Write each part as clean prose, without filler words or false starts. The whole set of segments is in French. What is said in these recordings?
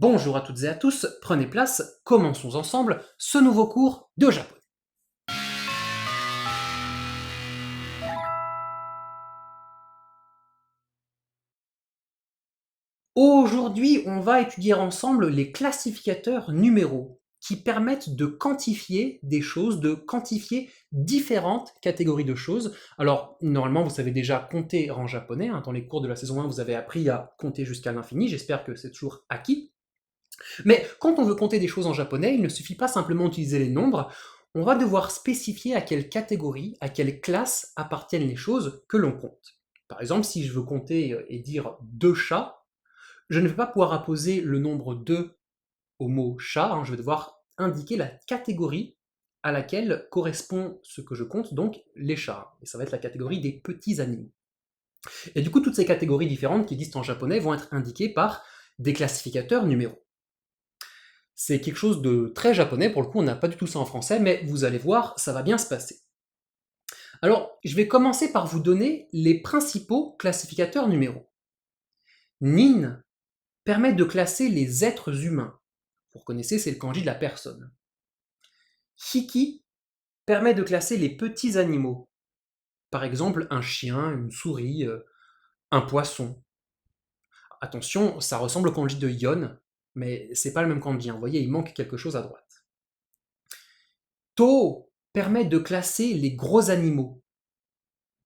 Bonjour à toutes et à tous, prenez place, commençons ensemble ce nouveau cours de japonais. Aujourd'hui, on va étudier ensemble les classificateurs numéraux qui permettent de quantifier des choses, de quantifier différentes catégories de choses. Alors, normalement, vous savez déjà compter en japonais, dans les cours de la saison 1, vous avez appris à compter jusqu'à l'infini, j'espère que c'est toujours acquis. Mais quand on veut compter des choses en japonais, il ne suffit pas simplement d'utiliser les nombres, on va devoir spécifier à quelle catégorie, à quelle classe appartiennent les choses que l'on compte. Par exemple, si je veux compter et dire deux chats, je ne vais pas pouvoir apposer le nombre 2 au mot chat, je vais devoir indiquer la catégorie à laquelle correspond ce que je compte, donc les chats. Et ça va être la catégorie des petits animaux. Et du coup, toutes ces catégories différentes qui existent en japonais vont être indiquées par des classificateurs numéraux. C'est quelque chose de très japonais, pour le coup on n'a pas du tout ça en français, mais vous allez voir, ça va bien se passer. Alors, je vais commencer par vous donner les principaux classificateurs numéraux. Nin permet de classer les êtres humains. Vous reconnaissez, c'est le kanji de la personne. Hiki permet de classer les petits animaux. Par exemple, un chien, une souris, un poisson. Attention, ça ressemble au kanji de Yon, mais c'est pas le même kanji. Vous voyez, il manque quelque chose à droite. To permet de classer les gros animaux.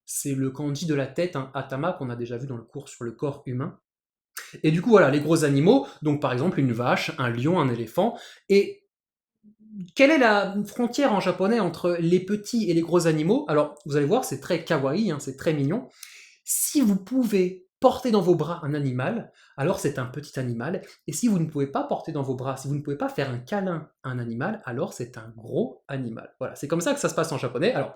C'est le kanji de la tête, atama, qu'on a déjà vu dans le cours sur le corps humain. Et du coup, voilà, les gros animaux, donc par exemple une vache, un lion, un éléphant. Et quelle est la frontière en japonais entre les petits et les gros animaux? Alors, vous allez voir, c'est très kawaii, c'est très mignon. Si vous pouvez porter dans vos bras un animal, alors c'est un petit animal. Et si vous ne pouvez pas porter dans vos bras, si vous ne pouvez pas faire un câlin à un animal, alors c'est un gros animal. Voilà, c'est comme ça que ça se passe en japonais. Alors,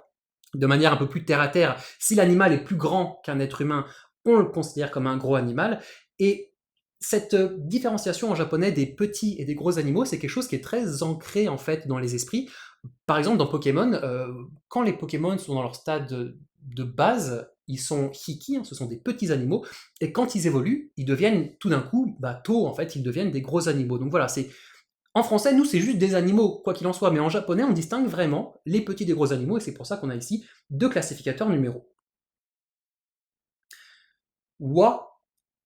de manière un peu plus terre à terre, si l'animal est plus grand qu'un être humain, on le considère comme un gros animal. Et cette différenciation en japonais des petits et des gros animaux, c'est quelque chose qui est très ancré en fait dans les esprits. Par exemple, dans Pokémon, quand les Pokémon sont dans leur stade de base, ils sont hiki, ce sont des petits animaux, et quand ils évoluent, ils deviennent tout d'un coup, tôt en fait, ils deviennent des gros animaux. Donc voilà, c'est en français, nous, c'est juste des animaux, quoi qu'il en soit, mais en japonais, on distingue vraiment les petits des gros animaux, et c'est pour ça qu'on a ici deux classificateurs numéraux. Wa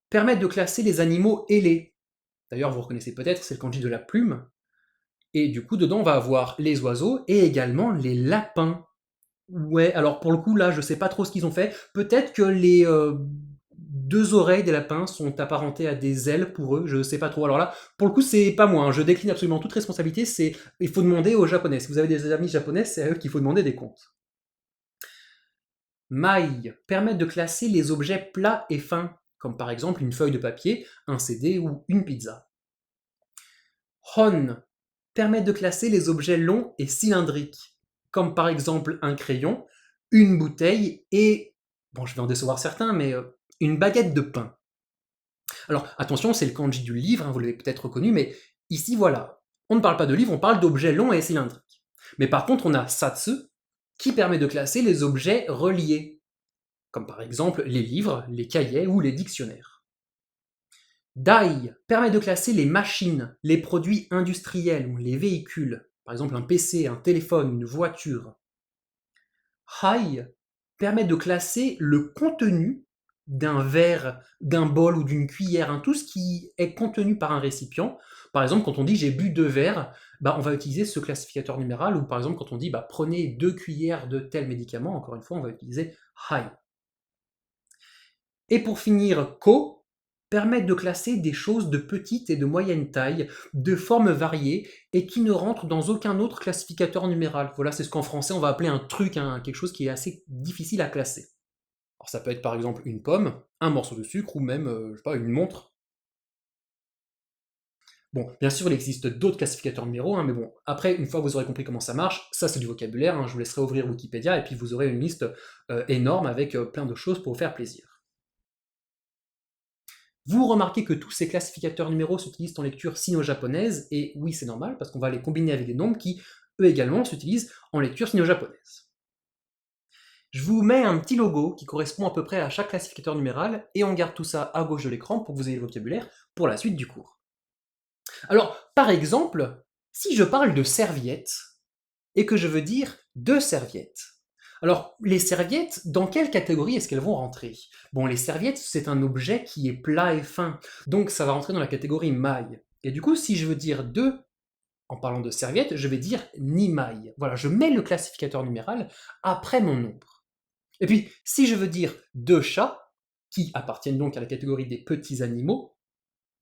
permet de classer les animaux ailés. D'ailleurs, vous reconnaissez peut-être, c'est le kanji de la plume. Et du coup, dedans, on va avoir les oiseaux et également les lapins. Ouais, alors pour le coup, là, je sais pas trop ce qu'ils ont fait. Peut-être que les deux oreilles des lapins sont apparentées à des ailes pour eux, je sais pas trop. Alors là, pour le coup, c'est pas moi, je décline absolument toute responsabilité, il faut demander aux japonais. Si vous avez des amis japonais, c'est à eux qu'il faut demander des comptes. Mai permet de classer les objets plats et fins, comme par exemple une feuille de papier, un CD ou une pizza. Hon permet de classer les objets longs et cylindriques, comme par exemple un crayon, une bouteille et, bon je vais en décevoir certains, mais une baguette de pain. Alors attention, c'est le kanji du livre, vous l'avez peut-être reconnu, mais ici voilà, on ne parle pas de livre, on parle d'objets longs et cylindriques. Mais par contre, on a satsu, qui permet de classer les objets reliés, comme par exemple les livres, les cahiers ou les dictionnaires. Dai permet de classer les machines, les produits industriels ou les véhicules, par exemple un PC, un téléphone, une voiture. Hai permet de classer le contenu d'un verre, d'un bol ou d'une cuillère, tout ce qui est contenu par un récipient. Par exemple, quand on dit j'ai bu 2 verres, on va utiliser ce classificateur numéral, ou par exemple quand on dit prenez 2 cuillères de tel médicament, encore une fois, on va utiliser hai. Et pour finir, ko permet de classer des choses de petite et de moyenne taille, de formes variées, et qui ne rentrent dans aucun autre classificateur numéral. Voilà, c'est ce qu'en français on va appeler un truc, quelque chose qui est assez difficile à classer. Alors ça peut être par exemple une pomme, un morceau de sucre, ou même, je sais pas, une montre. Bon, bien sûr, il existe d'autres classificateurs numéraux, mais bon, après, une fois que vous aurez compris comment ça marche, ça c'est du vocabulaire, je vous laisserai ouvrir Wikipédia, et puis vous aurez une liste énorme avec plein de choses pour vous faire plaisir. Vous remarquez que tous ces classificateurs numéraux s'utilisent en lecture sino-japonaise, et oui, c'est normal, parce qu'on va les combiner avec des nombres qui, eux également, s'utilisent en lecture sino-japonaise. Je vous mets un petit logo qui correspond à peu près à chaque classificateur numéral, et on garde tout ça à gauche de l'écran pour que vous ayez le vocabulaire pour la suite du cours. Alors, par exemple, si je parle de serviettes et que je veux dire deux serviettes, alors les serviettes, dans quelle catégorie est-ce qu'elles vont rentrer? Bon, les serviettes, c'est un objet qui est plat et fin, donc ça va rentrer dans la catégorie maille. Et du coup, si je veux dire deux, en parlant de serviettes, je vais dire ni maille. Voilà, je mets le classificateur numéral après mon nombre. Et puis, si je veux dire deux chats, qui appartiennent donc à la catégorie des petits animaux,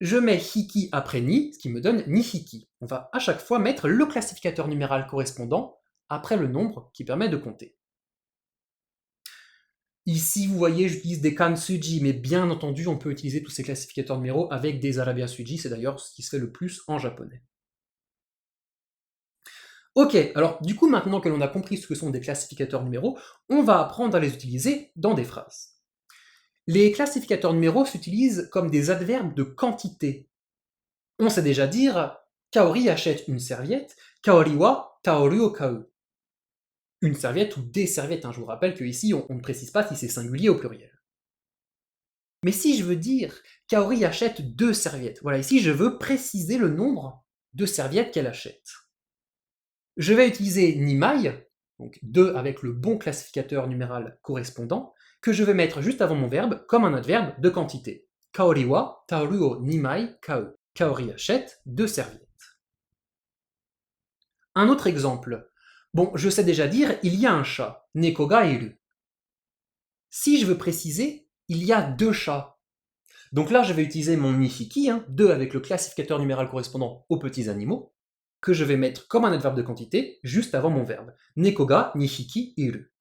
je mets hiki après ni, ce qui me donne nihiki. On va à chaque fois mettre le classificateur numéral correspondant après le nombre qui permet de compter. Ici, vous voyez, j'utilise des kansuji, mais bien entendu, on peut utiliser tous ces classificateurs numéraux avec des arabia suji, c'est d'ailleurs ce qui se fait le plus en japonais. Ok, alors du coup, maintenant que l'on a compris ce que sont des classificateurs numéraux, on va apprendre à les utiliser dans des phrases. Les classificateurs numéraux s'utilisent comme des adverbes de quantité. On sait déjà dire Kaori achète une serviette, Kaori wa taoru o kau. Une serviette ou des serviettes, hein. Je vous rappelle qu'ici on ne précise pas si c'est singulier au pluriel. Mais si je veux dire Kaori achète deux serviettes, voilà, ici je veux préciser le nombre de serviettes qu'elle achète. Je vais utiliser nimai, donc 2 avec le bon classificateur numéral correspondant, que je vais mettre juste avant mon verbe comme un adverbe de quantité. Kaori wa taoru o nimai kau. Kaori achète deux serviettes. Un autre exemple. Bon, je sais déjà dire il y a un chat, neko ga iru. Si je veux préciser, il y a deux chats. Donc là, je vais utiliser mon nihiki, 2 avec le classificateur numéral correspondant aux petits animaux, que je vais mettre comme un adverbe de quantité juste avant mon verbe. Neko ga nihiki iru.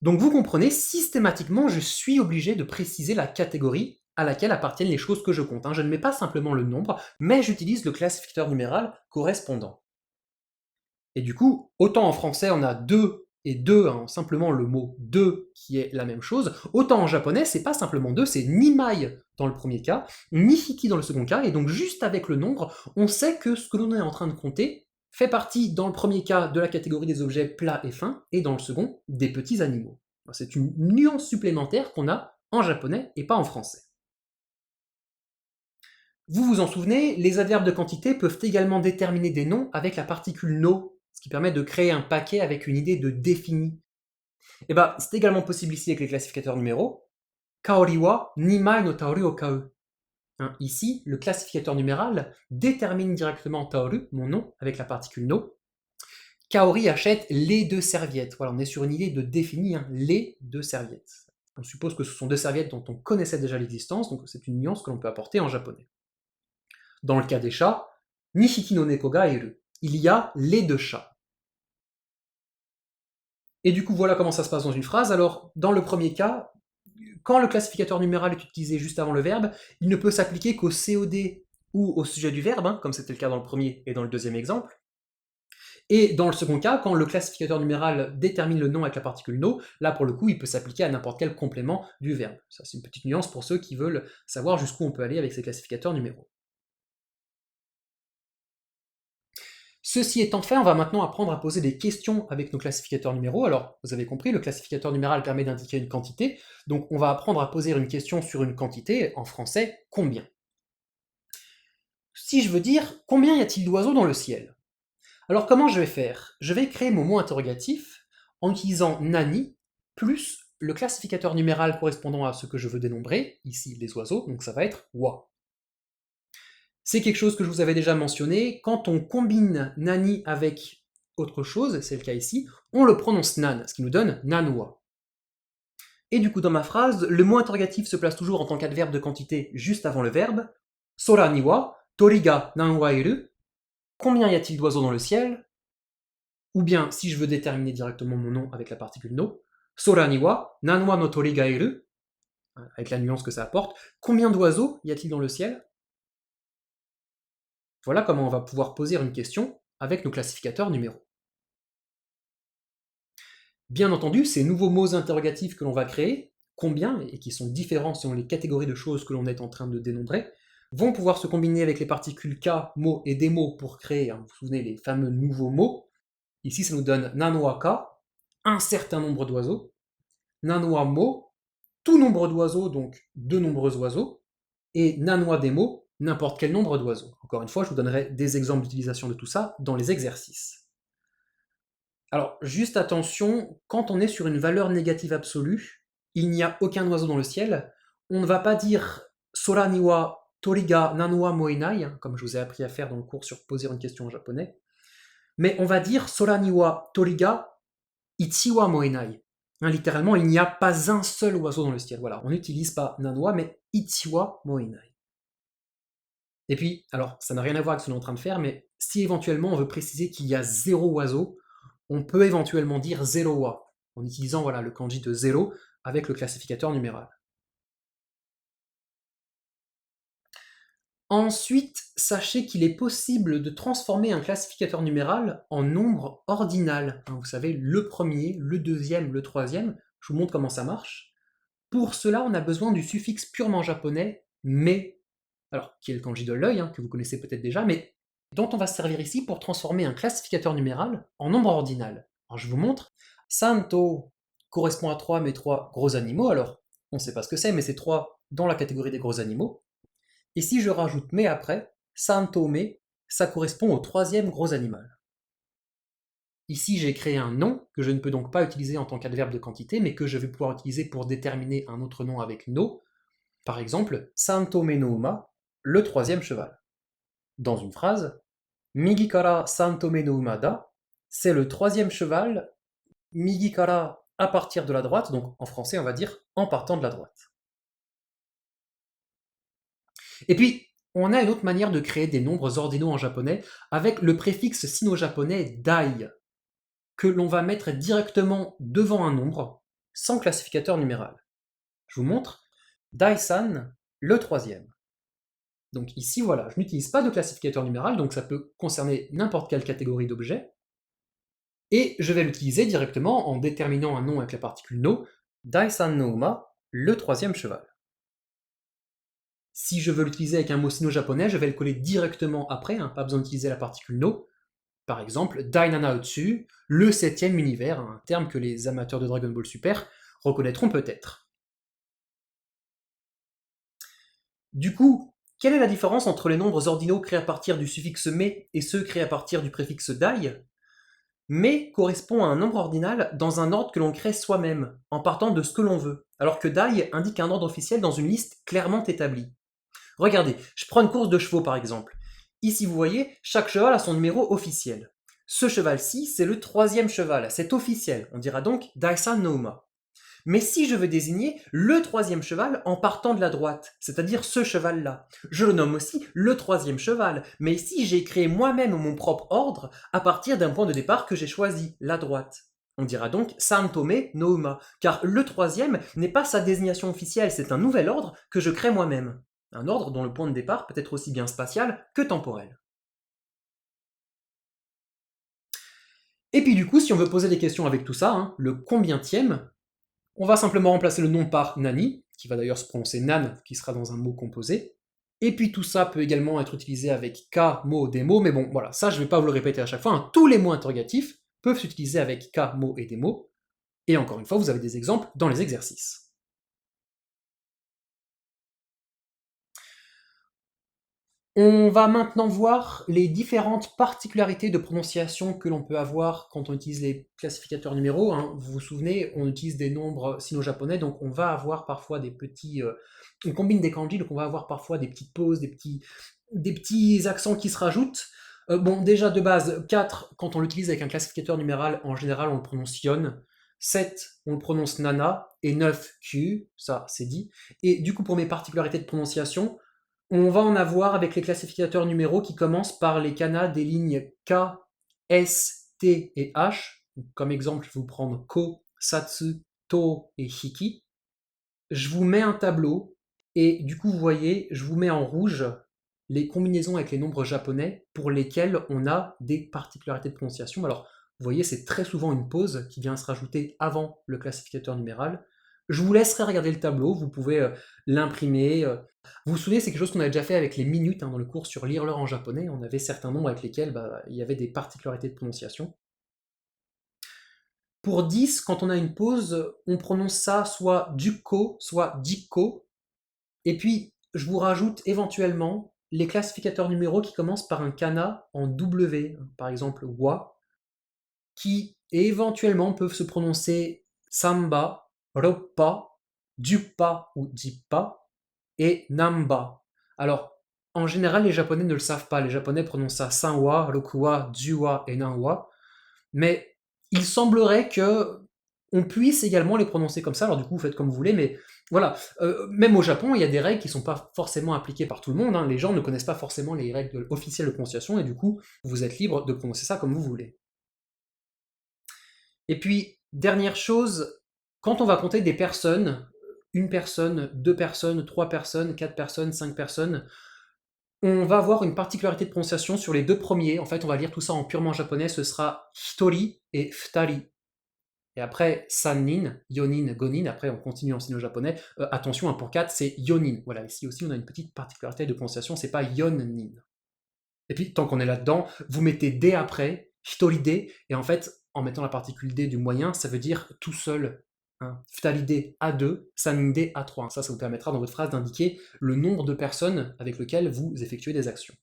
Donc vous comprenez, systématiquement, je suis obligé de préciser la catégorie à laquelle appartiennent les choses que je compte. Je ne mets pas simplement le nombre, mais j'utilise le classificateur numéral correspondant. Et du coup, autant en français on a deux et deux, simplement le mot deux qui est la même chose, autant en japonais c'est pas simplement deux, c'est nimai dans le premier cas, nihiki dans le second cas, et donc juste avec le nombre, on sait que ce que l'on est en train de compter fait partie dans le premier cas de la catégorie des objets plats et fins, et dans le second des petits animaux. C'est une nuance supplémentaire qu'on a en japonais et pas en français. Vous vous en souvenez, les adverbes de quantité peuvent également déterminer des noms avec la particule no, ce qui permet de créer un paquet avec une idée de défini. Et ben, c'est également possible ici avec les classificateurs numéraux. Kaori wa nimai no taoru o kau. Ici, le classificateur numéral détermine directement taoru, mon nom, avec la particule no. Kaori achète les deux serviettes. Voilà, on est sur une idée de défini, les deux serviettes. On suppose que ce sont deux serviettes dont on connaissait déjà l'existence, donc c'est une nuance que l'on peut apporter en japonais. Dans le cas des chats, nihiki no neko ga iru. Il y a les deux chats. Et du coup, voilà comment ça se passe dans une phrase. Alors, dans le premier cas, quand le classificateur numéral est utilisé juste avant le verbe, il ne peut s'appliquer qu'au COD ou au sujet du verbe, comme c'était le cas dans le premier et dans le deuxième exemple. Et dans le second cas, quand le classificateur numéral détermine le nom avec la particule no, là pour le coup, il peut s'appliquer à n'importe quel complément du verbe. Ça, c'est une petite nuance pour ceux qui veulent savoir jusqu'où on peut aller avec ces classificateurs numéraux. Ceci étant fait, on va maintenant apprendre à poser des questions avec nos classificateurs numéraux. Alors, vous avez compris, le classificateur numéral permet d'indiquer une quantité, donc on va apprendre à poser une question sur une quantité, en français, combien. Si je veux dire, combien y a-t-il d'oiseaux dans le ciel? Alors comment je vais faire? Je vais créer mon mot interrogatif en utilisant nani plus le classificateur numéral correspondant à ce que je veux dénombrer, ici les oiseaux, donc ça va être wa. C'est quelque chose que je vous avais déjà mentionné, quand on combine nani avec autre chose, c'est le cas ici, on le prononce nan, ce qui nous donne nanwa. Et du coup dans ma phrase, le mot interrogatif se place toujours en tant qu'adverbe de quantité juste avant le verbe. Sora ni wa tori ga nanwa iru. Combien y a-t-il d'oiseaux dans le ciel? Ou bien, si je veux déterminer directement mon nom avec la particule no, Sora ni wa nanwa no tori ga iru, avec la nuance que ça apporte. Combien d'oiseaux y a-t-il dans le ciel? Voilà comment on va pouvoir poser une question avec nos classificateurs numéraux. Bien entendu, ces nouveaux mots interrogatifs que l'on va créer, combien, et qui sont différents selon les catégories de choses que l'on est en train de dénombrer, vont pouvoir se combiner avec les particules k, mots et des mots pour créer, vous vous souvenez, les fameux nouveaux mots. Ici, ça nous donne nanwa ka, un certain nombre d'oiseaux, nanwa mo, tout nombre d'oiseaux, donc de nombreux oiseaux, et nanwa des mots, n'importe quel nombre d'oiseaux. Encore une fois, je vous donnerai des exemples d'utilisation de tout ça dans les exercices. Alors, juste attention, quand on est sur une valeur négative absolue, il n'y a aucun oiseau dans le ciel, on ne va pas dire Sora ni wa tori ga nanu wa moenai, comme je vous ai appris à faire dans le cours sur poser une question en japonais, mais on va dire Sora ni wa tori ga ichi wa moenai. Littéralement, il n'y a pas un seul oiseau dans le ciel. Voilà, on n'utilise pas nanwa, mais ichi wa moenai. Et puis, alors, ça n'a rien à voir avec ce qu'on est en train de faire, mais si éventuellement on veut préciser qu'il y a 0 oiseau, on peut éventuellement dire 0 wa, en utilisant voilà, le kanji de 0 avec le classificateur numéral. Ensuite, sachez qu'il est possible de transformer un classificateur numéral en nombre ordinal. Vous savez, le premier, le deuxième, le troisième. Je vous montre comment ça marche. Pour cela, on a besoin du suffixe purement japonais mais, alors qui est le kanji de l'œil, que vous connaissez peut-être déjà, mais dont on va se servir ici pour transformer un classificateur numéral en nombre ordinal. Alors je vous montre. Santo correspond à 3, mais 3 gros animaux. Alors, on ne sait pas ce que c'est, mais c'est 3 dans la catégorie des gros animaux. Et si je rajoute mais après, Santo mais, ça correspond au troisième gros animal. Ici, j'ai créé un nom que je ne peux donc pas utiliser en tant qu'adverbe de quantité, mais que je vais pouvoir utiliser pour déterminer un autre nom avec no. Par exemple, Santo me no uma, le troisième cheval. Dans une phrase, Migi kara Santo me no uma da, c'est le troisième cheval, Migi kara à partir de la droite, donc en français on va dire en partant de la droite. Et puis, on a une autre manière de créer des nombres ordinaux en japonais avec le préfixe sino-japonais dai, que l'on va mettre directement devant un nombre, sans classificateur numéral. Je vous montre. Dai-san, le troisième. Donc ici, voilà, je n'utilise pas de classificateur numéral, donc ça peut concerner n'importe quelle catégorie d'objets. Et je vais l'utiliser directement en déterminant un nom avec la particule no, Dai-san no uma, le troisième cheval. Si je veux l'utiliser avec un mot sino-japonais, je vais le coller directement après, pas besoin d'utiliser la particule no. Par exemple, Dainana Utsu, le septième univers, un terme que les amateurs de Dragon Ball Super reconnaîtront peut-être. Du coup, quelle est la différence entre les nombres ordinaux créés à partir du suffixe me et ceux créés à partir du préfixe dai? Me correspond à un nombre ordinal dans un ordre que l'on crée soi-même, en partant de ce que l'on veut, alors que dai indique un ordre officiel dans une liste clairement établie. Regardez, je prends une course de chevaux par exemple. Ici, vous voyez, chaque cheval a son numéro officiel. Ce cheval-ci, c'est le troisième cheval, c'est officiel. On dira donc Daisan no uma. Mais si je veux désigner le troisième cheval en partant de la droite, c'est-à-dire ce cheval-là, je le nomme aussi le troisième cheval. Mais ici, j'ai créé moi-même mon propre ordre à partir d'un point de départ que j'ai choisi, la droite. On dira donc Santome no uma, car le troisième n'est pas sa désignation officielle, c'est un nouvel ordre que je crée moi-même. Un ordre dont le point de départ peut être aussi bien spatial que temporel. Et puis du coup, si on veut poser des questions avec tout ça, le combientième, on va simplement remplacer le nom par nani, qui va d'ailleurs se prononcer nan, qui sera dans un mot composé. Et puis tout ça peut également être utilisé avec ka, mo, des mots, mais bon, voilà, ça je ne vais pas vous le répéter à chaque fois. Tous les mots interrogatifs peuvent s'utiliser avec ka, mo et des mots. Et encore une fois, vous avez des exemples dans les exercices. On va maintenant voir les différentes particularités de prononciation que l'on peut avoir quand on utilise les classificateurs numéraux. Vous vous souvenez, on utilise des nombres sino-japonais, donc on va avoir parfois des petits... on combine des kanji, donc on va avoir parfois des petites pauses, des petits accents qui se rajoutent. Bon, déjà de base, 4, quand on l'utilise avec un classificateur numéral, en général on le prononce yon. 7, on le prononce nana. Et 9, q, ça c'est dit. Et du coup, pour mes particularités de prononciation, on va en avoir avec les classificateurs numéraux qui commencent par les kanas des lignes K, S, T et H. Comme exemple, je vais vous prendre Ko, Satsu, To et Hiki. Je vous mets un tableau et du coup, vous voyez, je vous mets en rouge les combinaisons avec les nombres japonais pour lesquels on a des particularités de prononciation. Alors, vous voyez, c'est très souvent une pause qui vient se rajouter avant le classificateur numéral. Je vous laisserai regarder le tableau, vous pouvez l'imprimer. Vous vous souvenez, c'est quelque chose qu'on a déjà fait avec les minutes dans le cours sur lire-leur en japonais. On avait certains nombres avec lesquels il y avait des particularités de prononciation. Pour 10, quand on a une pause, on prononce ça soit duko, soit dikko. Et puis, je vous rajoute éventuellement les classificateurs numéraux qui commencent par un kana en W, par exemple wa, qui éventuellement peuvent se prononcer samba, roppa, juppa ou jippa, et namba. Alors, en général, les Japonais ne le savent pas. Les Japonais prononcent ça sanwa, rokuwa, juwa et nanwa. Mais il semblerait que on puisse également les prononcer comme ça. Alors du coup, vous faites comme vous voulez, mais voilà. Même au Japon, il y a des règles qui ne sont pas forcément appliquées par tout le monde, hein. Les gens ne connaissent pas forcément les règles officielles de prononciation, et du coup, vous êtes libre de prononcer ça comme vous voulez. Et puis, dernière chose, quand on va compter des personnes, une personne, deux personnes, trois personnes, quatre personnes, cinq personnes, on va avoir une particularité de prononciation sur les deux premiers. En fait, on va lire tout ça en purement japonais, ce sera hitori et futari. Et après, sannin, yonin, gonin, après on continue en sino-japonais. Attention, hein, pour 4, c'est yonin. Voilà, ici aussi on a une petite particularité de prononciation, c'est pas yonin. Et puis, tant qu'on est là-dedans, vous mettez D après, hitoride, et en fait, en mettant la particule D du moyen, ça veut dire tout seul. Hein. Futaride A2, saninde A3. Ça vous permettra dans votre phrase d'indiquer le nombre de personnes avec lesquelles vous effectuez des actions.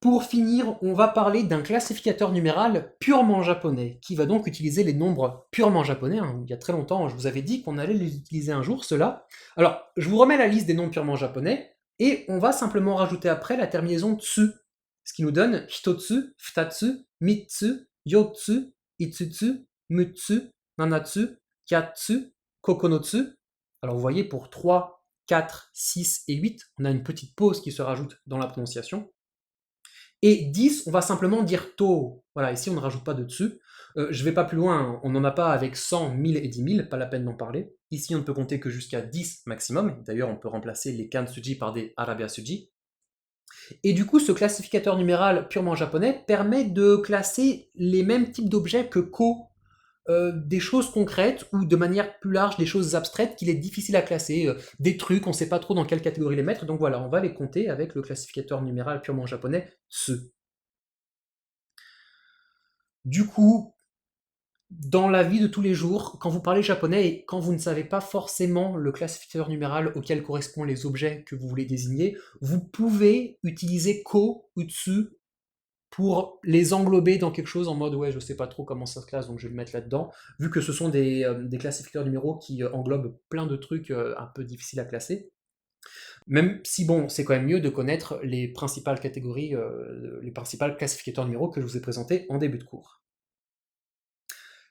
Pour finir, on va parler d'un classificateur numéral purement japonais, qui va donc utiliser les nombres purement japonais. Hein. Il y a très longtemps, je vous avais dit qu'on allait les utiliser un jour, ceux-là. Alors, je vous remets la liste des nombres purement japonais, et on va simplement rajouter après la terminaison tsu, ce qui nous donne hitotsu, futatsu, mitsu, yotsu, itsutsu, mutsu, nanatsu, kyatsu, kokonotsu. Alors vous voyez, pour 3, 4, 6 et 8, on a une petite pause qui se rajoute dans la prononciation. Et 10, on va simplement dire to. Voilà, ici on ne rajoute pas de dessus. Je ne vais pas plus loin, on n'en a pas avec 100, 1000 et 10 000, pas la peine d'en parler. Ici on ne peut compter que jusqu'à 10 maximum. D'ailleurs on peut remplacer les kansuji par des arabiasuji. Et du coup ce classificateur numéral purement japonais permet de classer les mêmes types d'objets que ko. Des choses concrètes ou de manière plus large des choses abstraites qu'il est difficile à classer, des trucs, on ne sait pas trop dans quelle catégorie les mettre, donc voilà, on va les compter avec le classificateur numéral purement japonais, Tsu. Du coup, dans la vie de tous les jours, quand vous parlez japonais et quand vous ne savez pas forcément le classificateur numéral auquel correspondent les objets que vous voulez désigner, vous pouvez utiliser ko ou tsu pour les englober dans quelque chose en mode ouais je sais pas trop comment ça se classe donc je vais le mettre là-dedans, vu que ce sont des classificateurs numéros qui englobent plein de trucs un peu difficiles à classer. Même si bon, c'est quand même mieux de connaître les principales catégories, les principales classificateurs numéros que je vous ai présentés en début de cours.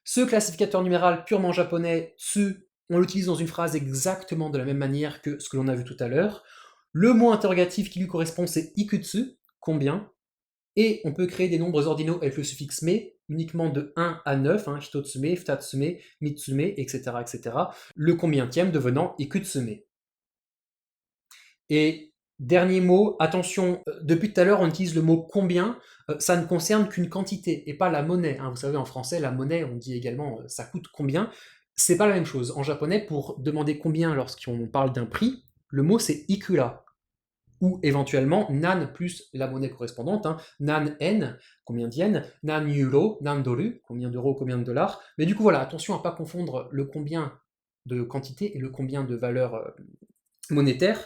Ce classificateur numéral purement japonais, tsu, on l'utilise dans une phrase exactement de la même manière que ce que l'on a vu tout à l'heure. Le mot interrogatif qui lui correspond c'est ikutsu, combien, et on peut créer des nombres ordinaux avec le suffixe me, uniquement de 1 à 9, hein, hitotsume, futatsume, mitsume, etc., etc., le combientième devenant ikutsume. Et dernier mot, attention, depuis tout à l'heure on utilise le mot combien, ça ne concerne qu'une quantité et pas la monnaie. Hein. Vous savez, en français, la monnaie, on dit également ça coûte combien. C'est pas la même chose. En japonais, pour demander combien lorsqu'on parle d'un prix, le mot c'est ikura. Ou éventuellement nan plus la monnaie correspondante, hein, nan yen, combien d'yens, nan euro, nan doru, combien d'euros, combien de dollars. Mais du coup voilà, attention à ne pas confondre le combien de quantité et le combien de valeur monétaire.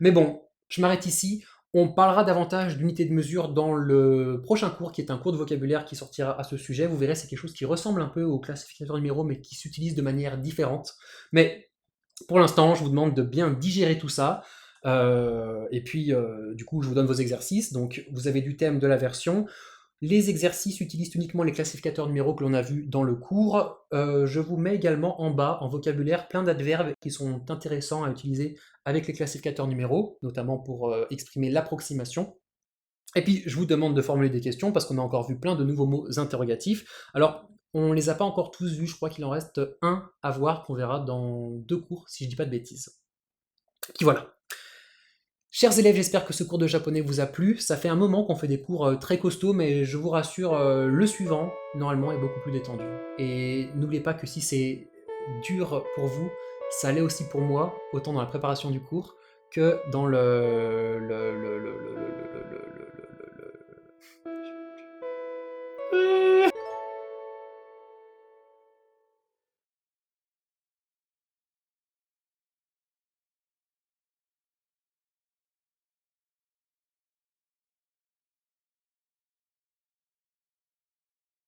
Mais bon, je m'arrête ici. On parlera davantage d'unités de mesure dans le prochain cours, qui est un cours de vocabulaire qui sortira à ce sujet. Vous verrez, c'est quelque chose qui ressemble un peu au classificateur numéro, mais qui s'utilise de manière différente. Mais pour l'instant, je vous demande de bien digérer tout ça. Et puis, du coup, je vous donne vos exercices. Donc, vous avez du thème, de la version. Les exercices utilisent uniquement les classificateurs numéros que l'on a vus dans le cours. Je vous mets également en bas, en vocabulaire, plein d'adverbes qui sont intéressants à utiliser avec les classificateurs numéros, notamment pour exprimer l'approximation. Et puis, je vous demande de formuler des questions parce qu'on a encore vu plein de nouveaux mots interrogatifs. Alors, on ne les a pas encore tous vus, je crois qu'il en reste un à voir qu'on verra dans 2 cours, si je ne dis pas de bêtises. Et puis voilà. Chers élèves, j'espère que ce cours de japonais vous a plu. Ça fait un moment qu'on fait des cours très costauds, mais je vous rassure, le suivant, normalement, est beaucoup plus détendu. Et n'oubliez pas que si c'est dur pour vous, ça l'est aussi pour moi, autant dans la préparation du cours que dans